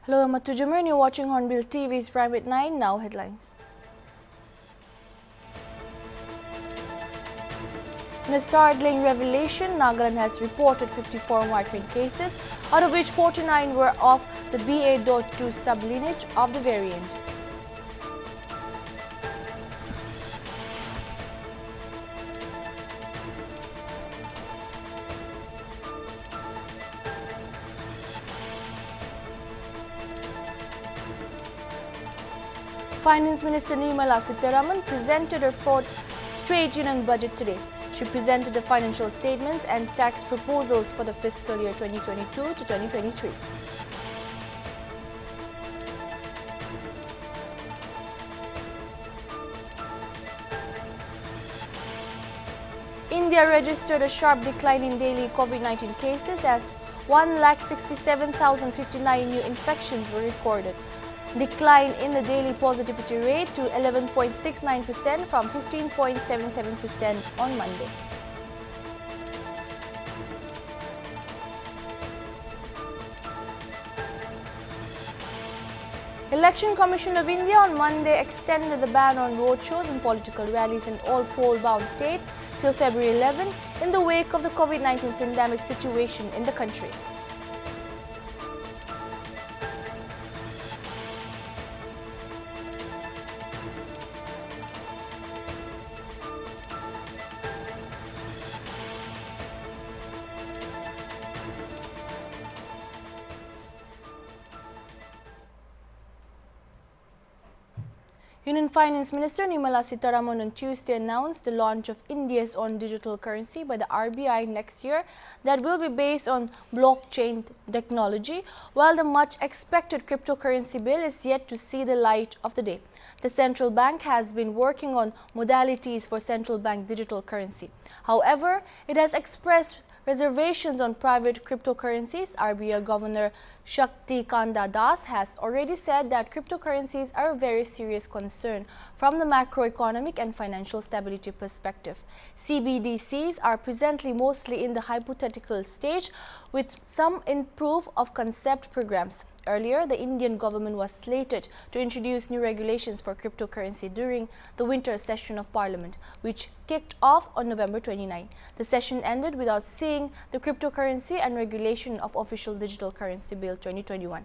Hello, I'm Matujamer and you're watching Hornbill TV's Prime at 9. Now headlines. In a startling revelation, Nagaland has reported 54 migrant cases, out of which 49 were of the BA.2 sublineage of the variant. Finance Minister Nirmala Sitharaman presented her fourth straight union budget today. She presented the financial statements and tax proposals for the fiscal year 2022 to 2023. India registered a sharp decline in daily COVID-19 cases as 1,67,059 new infections were recorded. Decline in the daily positivity rate to 11.69% from 15.77% on Monday. Election Commission of India on Monday extended the ban on roadshows and political rallies in all poll-bound states till February 11 in the wake of the COVID-19 pandemic situation in the country. Union Finance Minister Nirmala Sitharaman on Tuesday announced the launch of India's own digital currency by the RBI next year that will be based on blockchain technology, while the much-expected cryptocurrency bill is yet to see the light of the day. The central bank has been working on modalities for central bank digital currency. However, it has expressed reservations on private cryptocurrencies. RBI Governor Shakti Kanda Das has already said that cryptocurrencies are a very serious concern from the macroeconomic and financial stability perspective. CBDCs are presently mostly in the hypothetical stage, with some in proof of concept programs. Earlier, the Indian government was slated to introduce new regulations for cryptocurrency during the winter session of Parliament, which kicked off on November 29. The session ended without seeing the Cryptocurrency and Regulation of Official Digital Currency Bill 2021.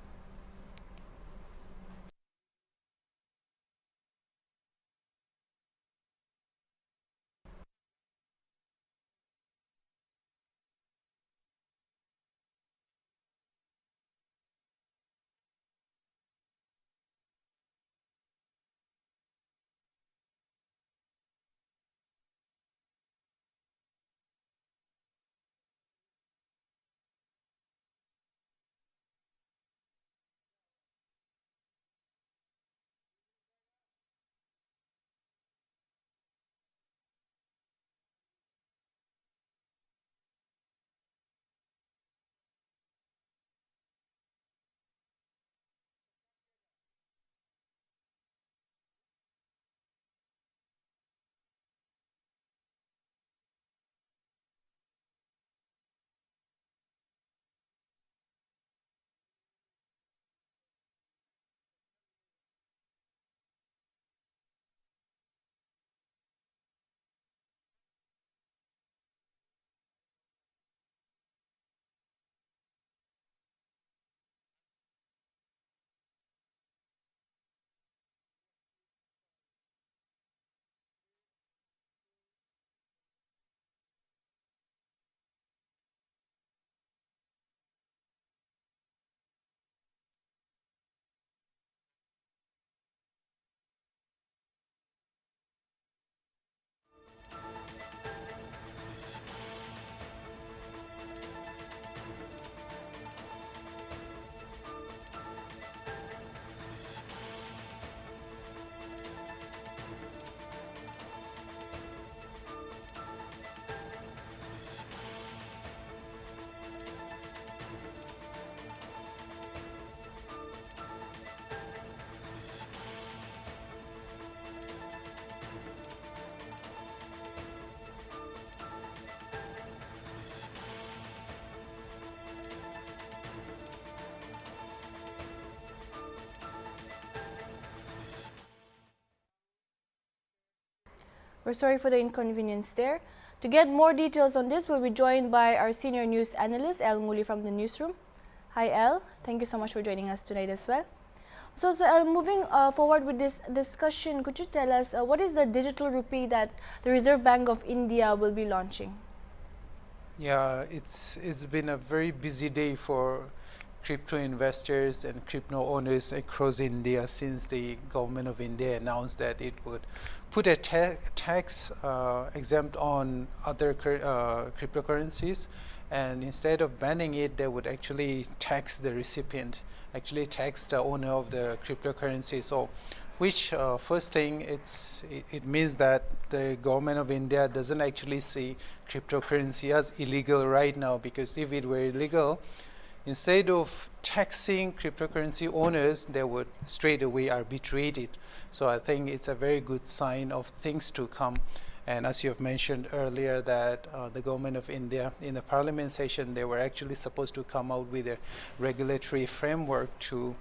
We're sorry for the inconvenience there. To get more details on this, we'll be joined by our senior news analyst, El Muli from the newsroom. Hi, El. Thank you so much for joining us tonight as well. So El, moving forward with this discussion, could you tell us what is the digital rupee that the Reserve Bank of India will be launching? Yeah, it's been a very busy day for crypto investors and crypto owners across India since the government of India announced that it would put a tax exempt on other cryptocurrencies, and instead of banning it, they would actually tax the recipient, actually tax the owner of the cryptocurrency. So which first thing, it means that the government of India doesn't actually see cryptocurrency as illegal right now, because if it were illegal, instead of taxing cryptocurrency owners, they would straight away arbitrate it. So I think it's a very good sign of things to come. And as you have mentioned earlier, that the government of India, in the parliament session, they were actually supposed to come out with a regulatory framework to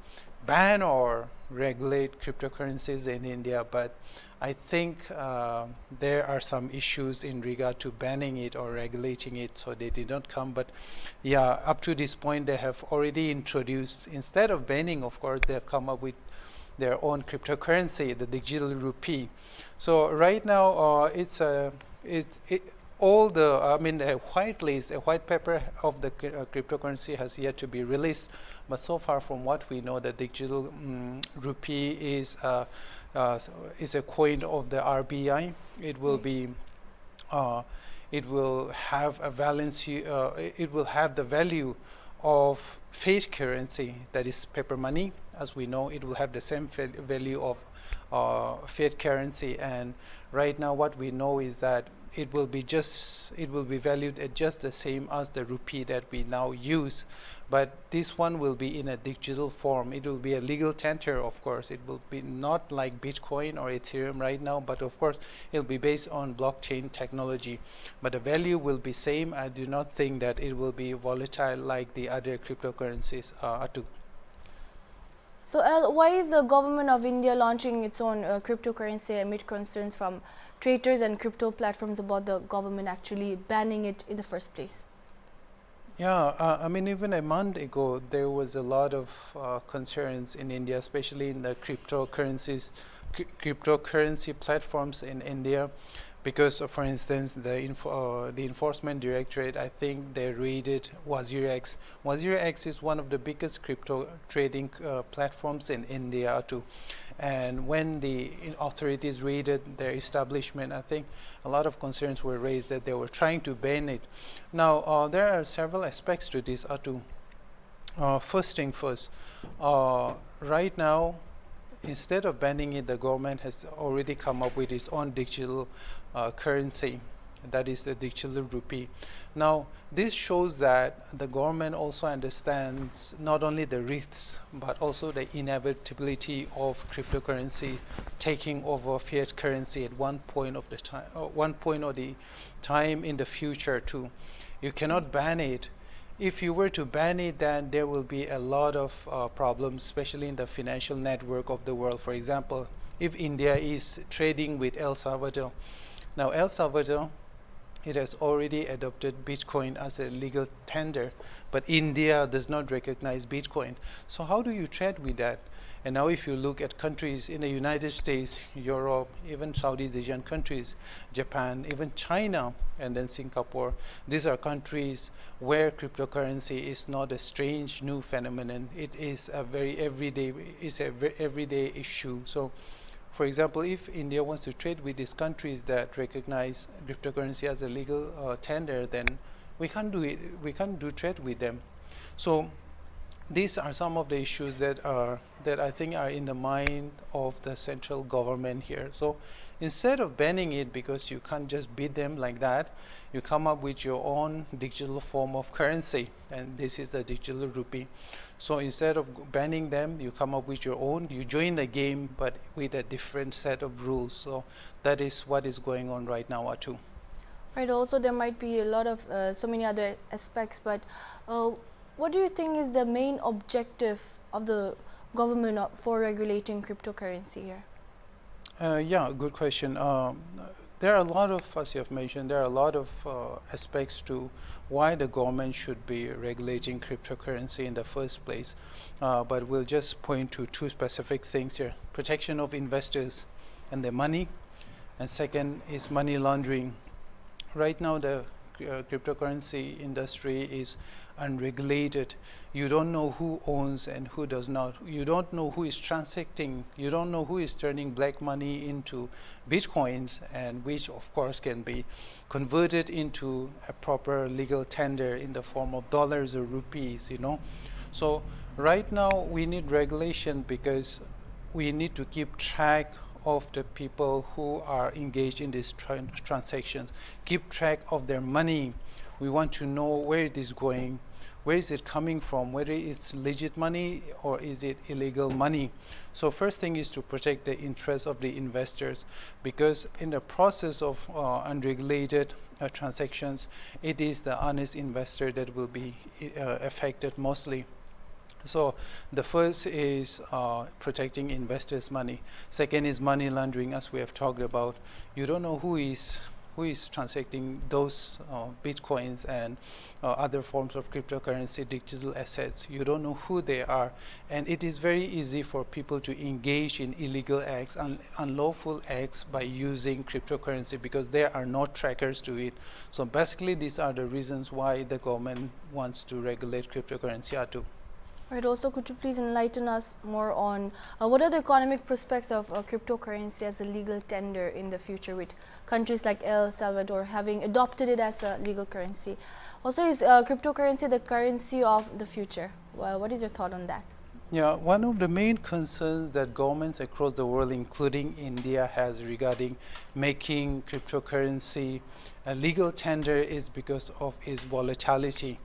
ban or regulate cryptocurrencies in India. But I think there are some issues in regard to banning it or regulating it, so they did not come. But yeah, up to this point, they have already introduced, instead of banning, of course, they have come up with their own cryptocurrency, the digital rupee. So right now, all the, a white list, a white paper of the cryptocurrency has yet to be released. But so far, from what we know, the digital rupee is a coin of the RBI. It will be, it will have a valence. It will have the value of fiat currency, that is paper money. As we know, it will have the same value of fiat currency. And right now, what we know is that it will be valued at just the same as the rupee that we now use, but this one will be in a digital form. It will be a legal tender, of course. It will be not like Bitcoin or Ethereum right now, but of course it will be based on blockchain technology. But the value will be same. I do not think that it will be volatile like the other cryptocurrencies are too. So El, why is the government of India launching its own cryptocurrency amid concerns from traders and crypto platforms about the government actually banning it in the first place? Yeah, even a month ago, there was a lot of concerns in India, especially in the cryptocurrency platforms in India, because, for instance, the enforcement directorate, I think they raided WazirX. WazirX is one of the biggest crypto trading platforms in India too. And when the authorities raided their establishment, I think a lot of concerns were raised that they were trying to ban it. Now, there are several aspects to this, Atu. First thing first, right now, instead of banning it, the government has already come up with its own digital currency, that is the digital rupee. Now, this shows that the government also understands not only the risks, but also the inevitability of cryptocurrency taking over fiat currency at one point of the time in the future too. You cannot ban it. If you were to ban it, then there will be a lot of problems, especially in the financial network of the world. For example, if India is trading with El Salvador, now El Salvador, it has already adopted Bitcoin as a legal tender, but India does not recognize Bitcoin. So how do you trade with that? And now if you look at countries in the United States, Europe, even Southeast Asian countries, Japan, even China, and then Singapore, these are countries where cryptocurrency is not a strange new phenomenon. It is a very everyday issue. So, for example, if India wants to trade with these countries that recognize cryptocurrency as a legal tender, then we can't do it. We can't do trade with them. So these are some of the issues that I think are in the mind of the central government here. So instead of banning it, because you can't just beat them like that, you come up with your own digital form of currency, and this is the digital rupee. So instead of banning them, you come up with your own, you join the game, but with a different set of rules. So that is what is going on right now, Atu. Right, also there might be a lot of so many other aspects, but what do you think is the main objective of the government for regulating cryptocurrency here? Yeah, good question. There are a lot of, as you have mentioned, there are a lot of aspects to why the government should be regulating cryptocurrency in the first place. But we'll just point to two specific things here: protection of investors and their money, and second is money laundering. Right now, the cryptocurrency industry is unregulated. You don't know who owns and who does not. You don't know who is transacting. You don't know who is turning black money into bitcoins, and which of course can be converted into a proper legal tender in the form of dollars or rupees, you know. So right now we need regulation because we need to keep track of the people who are engaged in these transactions, keep track of their money. We want to know where it is going, where is it coming from, whether it's legit money or is it illegal money. So first thing is to protect the interests of the investors, because in the process of unregulated transactions, it is the honest investor that will be affected mostly. So the first is protecting investors' money. Second is money laundering, as we have talked about. You don't know who is transacting those bitcoins and other forms of cryptocurrency, digital assets. You don't know who they are, and it is very easy for people to engage in illegal acts, unlawful acts, by using cryptocurrency because there are no trackers to it. So basically, these are the reasons why the government wants to regulate cryptocurrency. Atu. Right. Also, could you please enlighten us more on what are the economic prospects of cryptocurrency as a legal tender in the future, with countries like El Salvador having adopted it as a legal currency? Also, is cryptocurrency the currency of the future? Well, what is your thought on that? Yeah, one of the main concerns that governments across the world, including India, has regarding making cryptocurrency a legal tender is because of its volatility.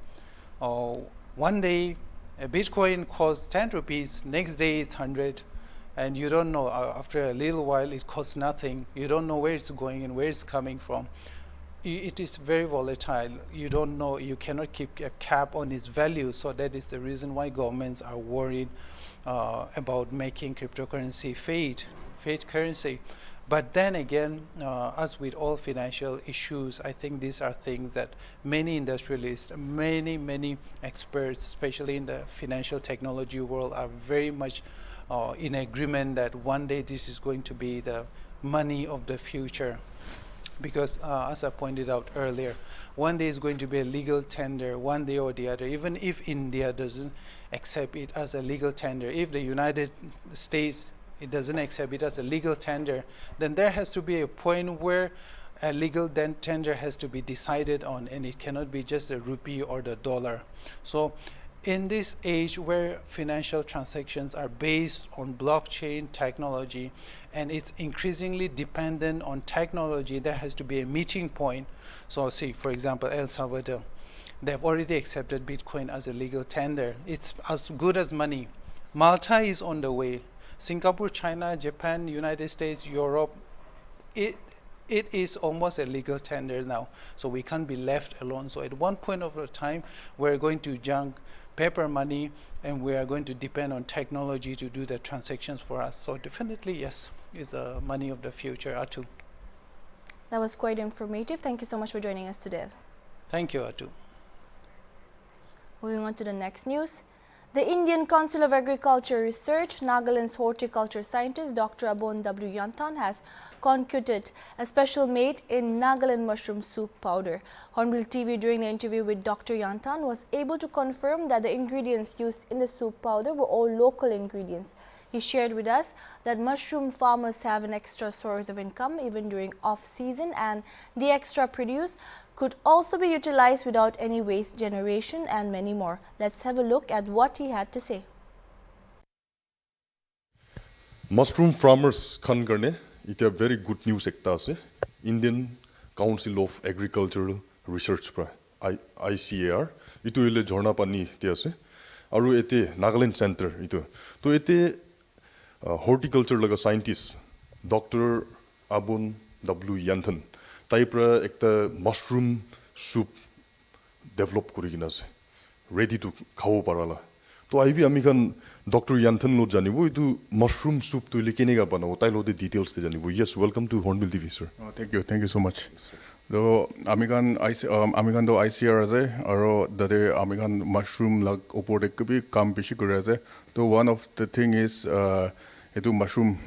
One day, a Bitcoin costs 10 rupees, next day it's 100, and you don't know, after a little while it costs nothing. You don't know where it's going and where it's coming from. It is very volatile. You don't know, you cannot keep a cap on its value. So that is the reason why governments are worried about making cryptocurrency fiat currency. But then again, as with all financial issues, I think these are things that many industrialists, many experts, especially in the financial technology world, are very much in agreement that one day this is going to be the money of the future. Because as I pointed out earlier, one day is going to be a legal tender, one day or the other. Even if India doesn't accept it as a legal tender, if the United States it doesn't accept it as a legal tender, then there has to be a point where a legal tender has to be decided on, and it cannot be just a rupee or the dollar. So in this age where financial transactions are based on blockchain technology and it's increasingly dependent on technology, there has to be a meeting point. So see, for example, El Salvador, they have already accepted Bitcoin as a legal tender. It's as good as money. Malta is on the way. Singapore, China, Japan, United States, Europe, it is almost a legal tender now. So we can't be left alone. So at one point of the time, we're going to junk paper money, and we are going to depend on technology to do the transactions for us. So definitely, yes, is the money of the future, Atu. That was quite informative. Thank you so much for joining us today. Thank you, Atu. Moving on to the next news. The Indian Council of Agriculture Research, Nagaland's horticulture scientist Dr. Abon W. Yanthan has concocted a special made in Nagaland mushroom soup powder. HornbillTV, during the interview with Dr. Yanthan, was able to confirm that the ingredients used in the soup powder were all local ingredients. He shared with us that mushroom farmers have an extra source of income even during off-season, and the extra produce could also be utilized without any waste generation, and many more. Let's have a look at what he had to say. Mushroom farmers khan गर्ने इटा very good news एकता छ Indian Council of Agricultural Research pra ICAR इतो इले झर्ना पानी त्या छ अरु एते नागालैंड सेन्टर इतो तो एते horticulture लगा scientist Dr. Abon W. Yanthan ताइप्रा एकता mushroom soup develop गरिकिन छ ready to खाओ पाराला तो आइबी आमी खान डॉक्टर यांथन लो जानिबो इतु मशरूम सूप तो इले केनेगा बनाओ ताइ लो दे डिटेल्स ते जानिबो yes welcome to Hornbill TV sir Thank you so much. So, Amigan do ICR as or the Amigan mushroom like opode kubi kam bishi kuraze. So one of the thing is etu mushroom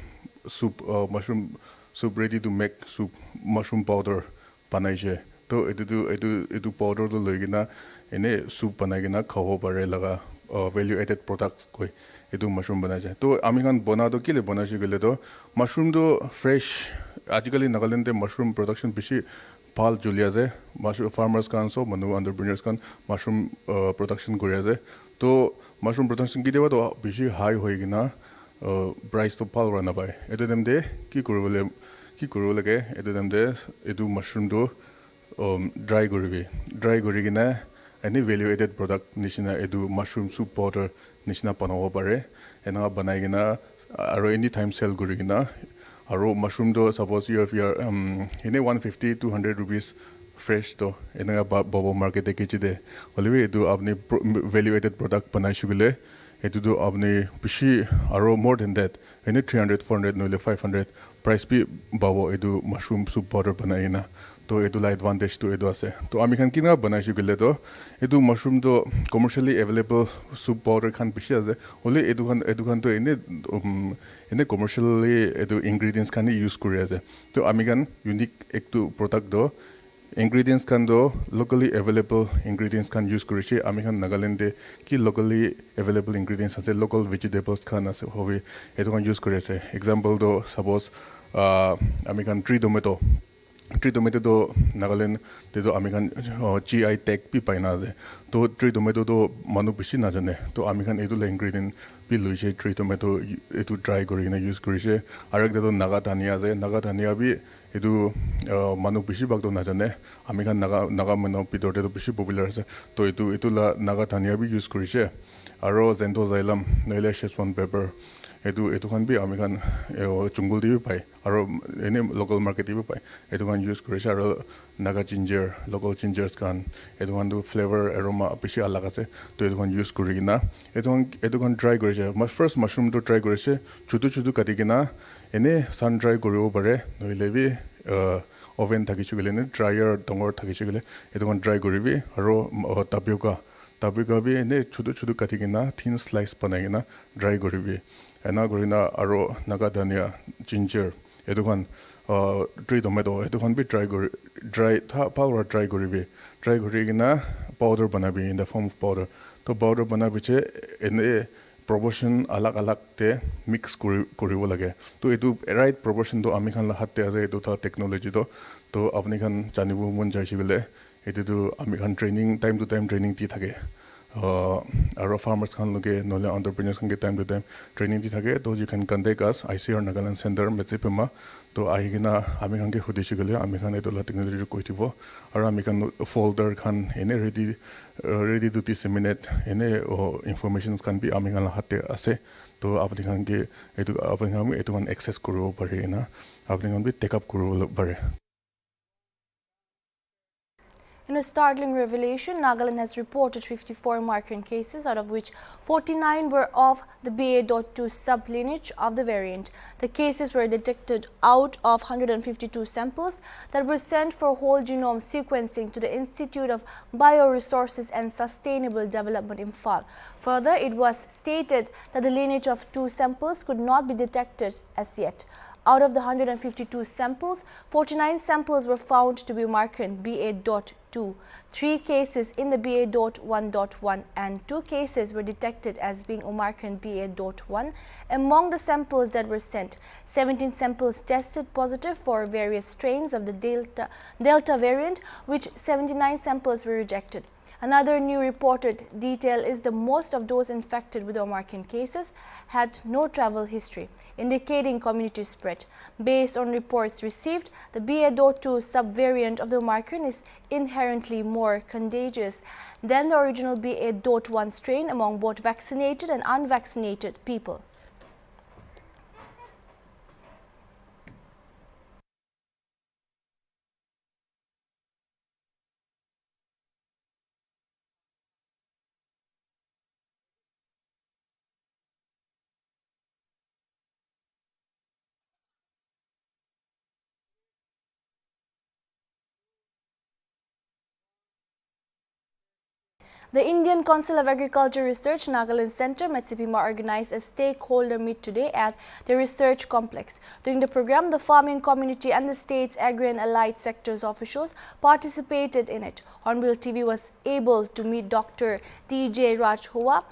soup ready to make soup mushroom powder panaije. So etu powder to logina ene soup panagina khabo pare laga value added products koi etu mushroom banaje. So Amigan bonado kile banaje gele to mushroom do fresh. Actually, Nagaland mushroom production bishi pal juliaze mushroom farmers kan so manu entrepreneurs kan mushroom production kuriaze to mushroom production ki dewa to bishi high hoigina price to pal rana bai etu dem de ki kuribole ke etu dem de etu mushroom do dry gorigina any value added product nishina etu mushroom soup powder nishina panawo pare ena banai gina aro anytime sell gorigina aro mushroom do suppose you have your in 150 200 rupees fresh to in a bubble market ke de only do apni value added product banai shugule etu do apni pishi aro more than that in 300 400 no 500 price bi babo edu mushroom soup powder banai na to edu la advantage to edu ase to ami khan kina banai shugule to edu mushroom do commercially available soup powder khan pishi ase only edu khan to in commercially edu ingredients khan use kuri ase to ami khan unique ektu product do ingredients khan do locally available ingredients khan use kuri ami khan Nagaland de ki locally available ingredients ase local vegetables khan ase hobi edu khan use kuri ase example do suppose ami khan tree tomato do Nagaland de do ami khan GI tag pi paina ase to tree tomato do manu bishi na jane to ami khan edu la ingredient pi luise tree tomato etu dry kori na use korise arak de do naga dhania bi edu manu bishi bag do na jane ami khan naga mano pitor de do bishi popular ase to etu la naga dhania bi use korise aro zentoxylum noile szechuan pepper etu khan bi ami khan chungul di pai aro any local market bi pai etu khan use korise aro naga ginger local gingers khan etu khan do flavor aroma bishi alag ase to etu khan use korigina etu khan try korise first mushroom to try korise chutu katigina ene sun dry koribo pare noile bi oven thakichu gele ne dryer dongor thakichu gele etu khan dry koribi aro tapioca bi ene chutu katigina thin slice banagina dry koribi ena gorina aro naga dhania ginger etu khan tree tomato etu khan bi dry koribi dry korigina powder banabi in the form of powder to powder banabi che ene proportion alag te mix koribo lage to etu right proportion to ami khan la hatte ase etu tha technology to apni khan janibo mon jaishi bele etu to ami khan training time to time training ti thake our farmers khan loge nole entrepreneurs khan ke time to time training di thake to you can contact us ICR Nagaland Center Metsipima to ahigina ami khan ke hudishi gele ami khan etu la technology ko tibo aro ami khan folder khan ene ready to disseminate ene informations khan bi ami khan la hatte ase to apni khan ke etu khan access koribo pare na apni khan bi take up koribo pare. In a startling revelation, Nagaland has reported 54 migrant cases, out of which 49 were of the BA.2 sublineage of the variant. The cases were detected out of 152 samples that were sent for whole genome sequencing to the Institute of Bioresources and Sustainable Development in Imphal. Further, it was stated that the lineage of 2 samples could not be detected as yet. Out of the 152 samples, 49 samples were found to be migrant BA.2. 3 cases in the BA.1.1 and 2 cases were detected as being migrant BA.1. Among the samples that were sent, 17 samples tested positive for various strains of the Delta variant, which 79 samples were rejected. Another new reported detail is that most of those infected with Omicron cases had no travel history, indicating community spread. Based on reports received, the BA.2 subvariant of the Omicron is inherently more contagious than the original BA.1 strain among both vaccinated and unvaccinated people. The Indian Council of Agriculture Research Nagaland Center, Metsipima, organized a stakeholder meet today at the research complex. During the program, the farming community and the state's agri and allied sectors officials participated in it. HornbillTV was able to meet Dr. T.J. Rajhua,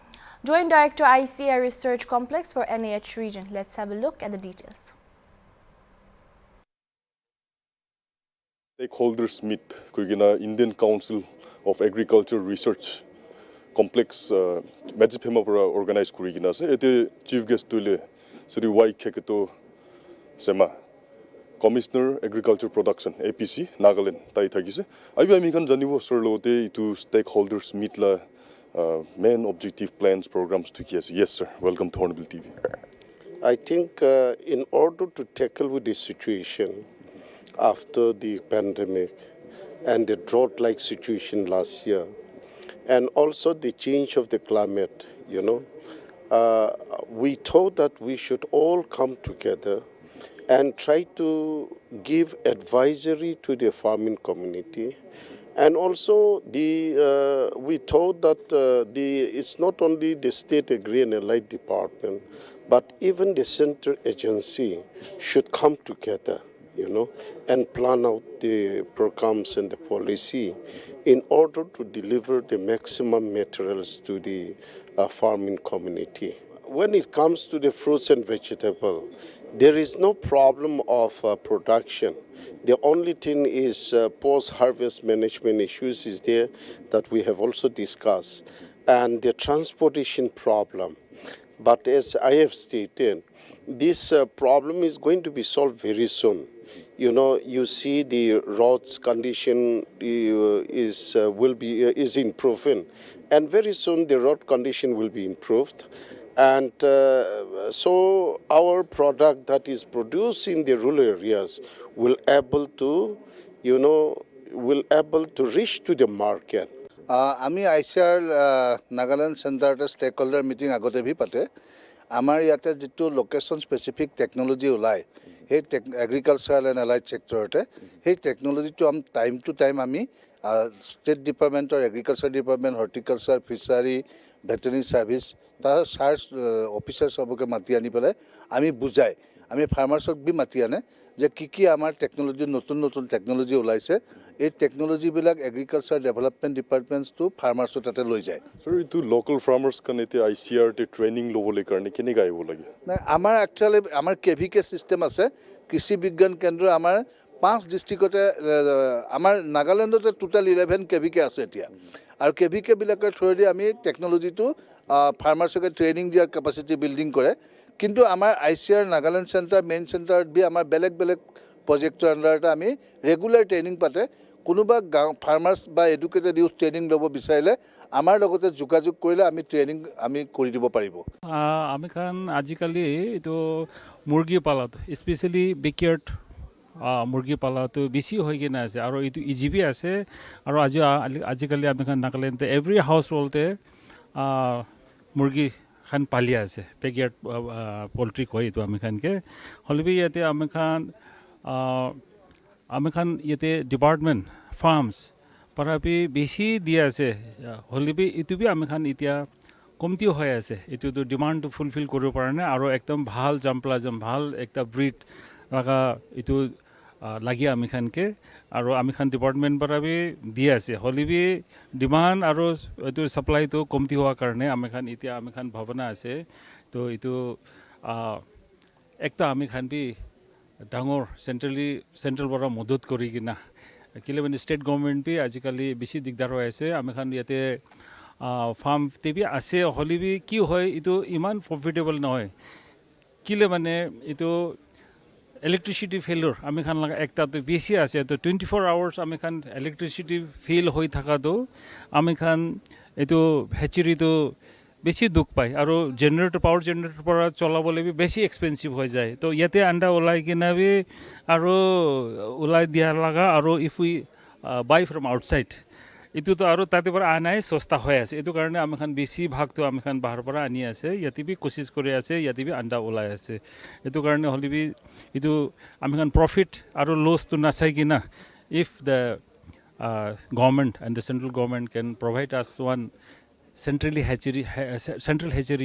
Joint Director ICA Research Complex for NAH region. Let's have a look at the details. Stakeholders meet kuigina Indian Council of Agriculture Research Complex Metsipima para organize kurigina ase ete chief guest tule Sri Y Keketo Sema Commissioner Agriculture Production APC Nagaland tai thagise abi ami kan janibo sorlote itu stakeholders meet la main objective plans programs to yes sir, welcome to HornbillTV. I think in order to tackle with this situation after the pandemic and the drought-like situation last year, and also the change of the climate, we thought that we should all come together and try to give advisory to the farming community. And also, we thought that it's not only the State Agri and Allied Department, but even the central agency should come together, and plan out the programs and the policy in order to deliver the maximum materials to the farming community. When it comes to the fruits and vegetables, there is no problem of production. The only thing is post-harvest management issues is there that we have also discussed, and the transportation problem. But as I have stated, this problem is going to be solved very soon. You see the roads condition is improving, and very soon the road condition will be improved. And so our product that is produced in the rural areas will able to reach to the market. আমি আইচিআৰ Nagaland চেণ্টাৰতে stake holder meeting আগতে V পাতে আমাৰ ইয়াতে যিটো location specific technology ওলায় সেই agriculture and allied ছেক্টৰতে সেই টেকন'লজিটো time to time আমি ষ্টেট ডিপাৰ্টমেণ্টৰ এগ্ৰিকালচাৰ ডিপাৰ্টমেণ্ট হৰ্টিকালচাৰ ফিচাৰী ভেটেৰিনেৰী ছাৰ্ভিচ তাৰ চাৰ্জ অফিচাৰ সবকে মাতি আনি পেলাই আমি বুজাই আমি ফাৰ্মাৰ্ছক বি মাতি আনে যে কি আমাৰ টেকন'লজি নতুন নতুন টেকন'লজি ওলাইছে এই টেকন'লজিবিলাক এগ্ৰিকালচাৰ ডেভেলপমেণ্ট ডিপাৰ্টমেণ্টছটো ফাৰ্মাৰ্ছৰ তাতে লৈ যায় Sir, itu local farmers kan ete ICR te training lobole karne kene gaibo lage. নাই আমাৰ একচুৱেলি আমাৰ কেভিকে চিষ্টেম আছে কৃষি বিজ্ঞান কেন্দ্ৰ আমাৰ 5 ডিষ্ট্ৰিক্টতে আমাৰ নাগালেণ্ডতে টোটাল 11 কেভিকে আছে এতিয়া আৰু কেভিকে বিলাকৰ থ্ৰুদি আমি টেকন'লজিটো ফাৰ্মাৰ্ছকে ট্ৰেইনিং দিয়াৰ কেপাচিটি বিল্ডিং কৰে কিন্তু আমাৰ আইচিআৰ নাগালেণ্ড চেণ্টাৰ মেইন চেণ্টাৰত বি আমাৰ বেলেগ বেলেগ প্ৰজেক্টৰ আণ্ডাৰতে আমি ৰেগুলাৰ ট্ৰেইনিং পাতে কোনোবা গাঁও ফাৰ্মাৰ্ছ বা এডুকেটেড ইউথ ট্ৰেইনিং ল'ব বিচাৰিলে আমাৰ লগতে যোগাযোগ কৰিলে আমি ট্ৰেইনিং আমি কৰি দিব পাৰিব আমি কাৰণ আজিকালি এইটো মুৰ্গী পালাটো স্পেচিয়েলি বেকয়াৰ্ড মুৰ্গী পালাটো বেছি হৈ কিনে আছে আৰু এইটো ইজিবি আছে আৰু আজিকালি আমি খান নাগালেণ্ডতে এভৰি হাউচ হোল্ডতে মুৰ্গী খান পালি আছে বেকয়াৰ্ড পল্ট্ৰি কয় এইটো আমি খানকে হ'লেবি ইয়াতে আমি খান ইয়াতে ডিপাৰ্টমেণ্ট ফাৰ্মছ পৰাবি বেছি দি আছে হ'লেবি এইটো বি আমি খান এতিয়া কমতিও হৈ আছে এইটোতো ডিমাণ্ডটো ফুলফিল কৰিব পৰা নাই আৰু একদম ভাল জাম্পলাজম ভাল একটা ব্ৰিড লগা এইটো লাগি আমি খানকে আৰু আমি খান ডিপাৰ্টমেণ্ট পৰাবি দি আছে হ'লেবি ডিমাণ্ড আৰু এইটো ছাপ্লাইটো কমতি হোৱাৰ কাৰণে আমি খান ভাৱনা আছে তো এইটো একটা আমি খান বি ডাঙৰ চেণ্ট্ৰেল পৰা মদত কৰি কিনা কেলে মানে ষ্টেট গভৰ্ণমেণ্ট বি আজিকালি বেছি দিগদাৰ হৈ আছে আমি খান ইয়াতে ফাৰ্ম টিভি আছে হ'লেবি কি হয় এইটো ইমান প্ৰফিটেবল নহয় কেলে মানে এইটো ইলেক্ট্ৰিচিটি ফেইলৰ আমি খান একটাতো বেছি আছে তো 24 আৱাৰ্ছ আমি খান ইলেক্ট্ৰিচিটি ফেইল হৈ থকাটো আমি খান এইটো হেচাৰীটো বেছি দুখ পায় আৰু পাৱাৰ জেনেৰেটৰ পৰা চলাবলৈ বেছি এক্সপেঞ্চিভ হৈ যায় তো ইয়াতে আণ্ডা ওলাই কিনে আৰু ওলাই দিয়া লগা আৰু if we by from outside এইটোতো আৰু তাতে পৰা আনাই সস্তা হৈ আছে এইটো কাৰণে আমি খান বেছি ভাগটো আমি খান বাহিৰৰ পৰা আনি আছে ইয়াতে বি কোচিছ কৰি আছে ইয়াতে বি আণ্ডা ওলাই আছে এইটো কাৰণে হ'লেবি এইটো আমি খান প্ৰফিট আৰু লছটো নাচাই কিনা if the government and the central government can provide us one central hatchery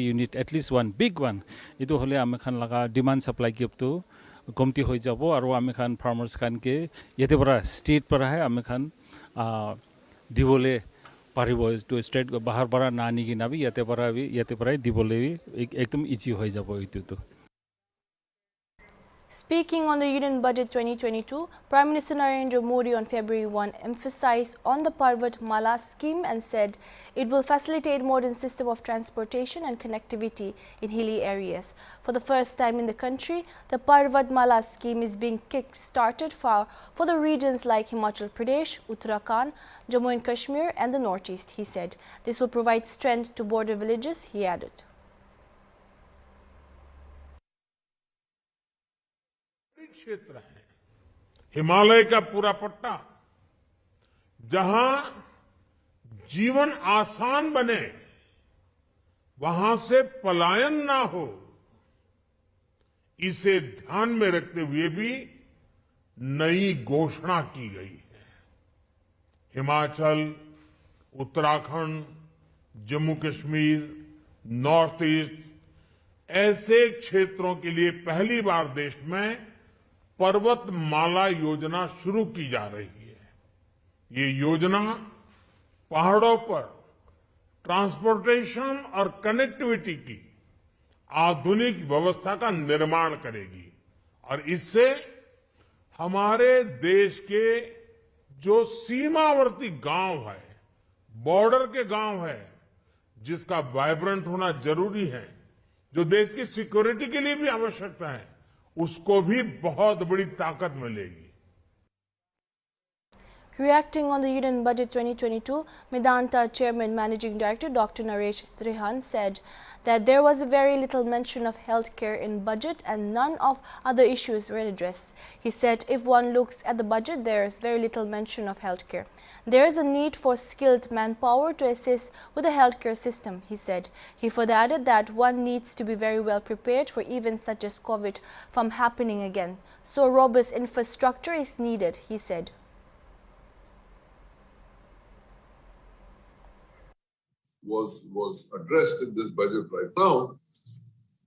unit, at least one big one. Itu hole ame khan laga demand supply gap to komti hoi jabo aru ame khan farmers khan ke yete bara state para hai ame khan dibole paribo to state bahar bara na ani kina bi yete para dibole bi ekdom easy hoi jabo itu to. Speaking on the Union Budget 2022, Prime Minister Narendra Modi on February 1 emphasized on the Parvat Mala scheme and said it will facilitate modern system of transportation and connectivity in hilly areas. For the first time in the country, the Parvat Mala scheme is being kick-started for the regions like Himachal Pradesh, Uttarakhand, Jammu and Kashmir and the Northeast, he said. This will provide strength to border villages, he added. क्षेत्र है हिमालय का पूरा पट्टा जहां जीवन आसान बने वहां से पलायन ना हो इसे ध्यान में रखते हुए भी नई घोषणा की गई है। हिमाचल, उत्तराखंड, जम्मू कश्मीर, नॉर्थ ईस्ट ऐसे क्षेत्रों के लिए पहली बार देश में पर्वतमाला योजना शुरू की जा रही है। ये योजना पहाड़ों पर ट्रांसपोर्टेशन और कनेक्टिविटी की आधुनिक व्यवस्था का निर्माण करेगी और इससे हमारे देश के जो सीमावर्ती गांव है, बॉर्डर के गांव है, जिसका वाइब्रेंट होना जरूरी है, जो देश की सिक्योरिटी के लिए भी आवश्यकता है, उसको भी बहुत बड़ी ताकत मिलेगी। Reacting on the Union Budget 2022, Medanta Chairman Managing Director Dr. Naresh Trihan said that there was very little mention of healthcare in budget and none of other issues were addressed. He said if one looks at the budget, there is very little mention of healthcare. There is a need for skilled manpower to assist with the healthcare system, he said. He further added that one needs to be very well prepared for events such as COVID from happening again. So robust infrastructure is needed, he said. Was addressed in this budget right now.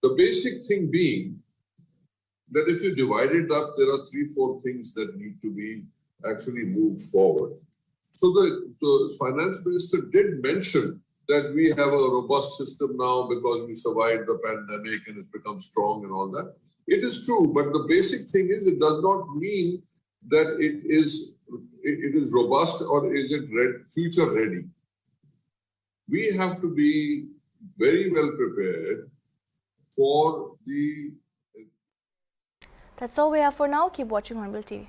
The basic thing being that if you divide it up, there are 3-4 things that need to be actually moved forward. So the finance minister did mention that we have a robust system now because we survived the pandemic and it's become strong and all that. It is true, but the basic thing is it does not mean that it is robust or is it future ready. We have to be very well prepared for the... That's all we have for now. Keep watching HornbillTV.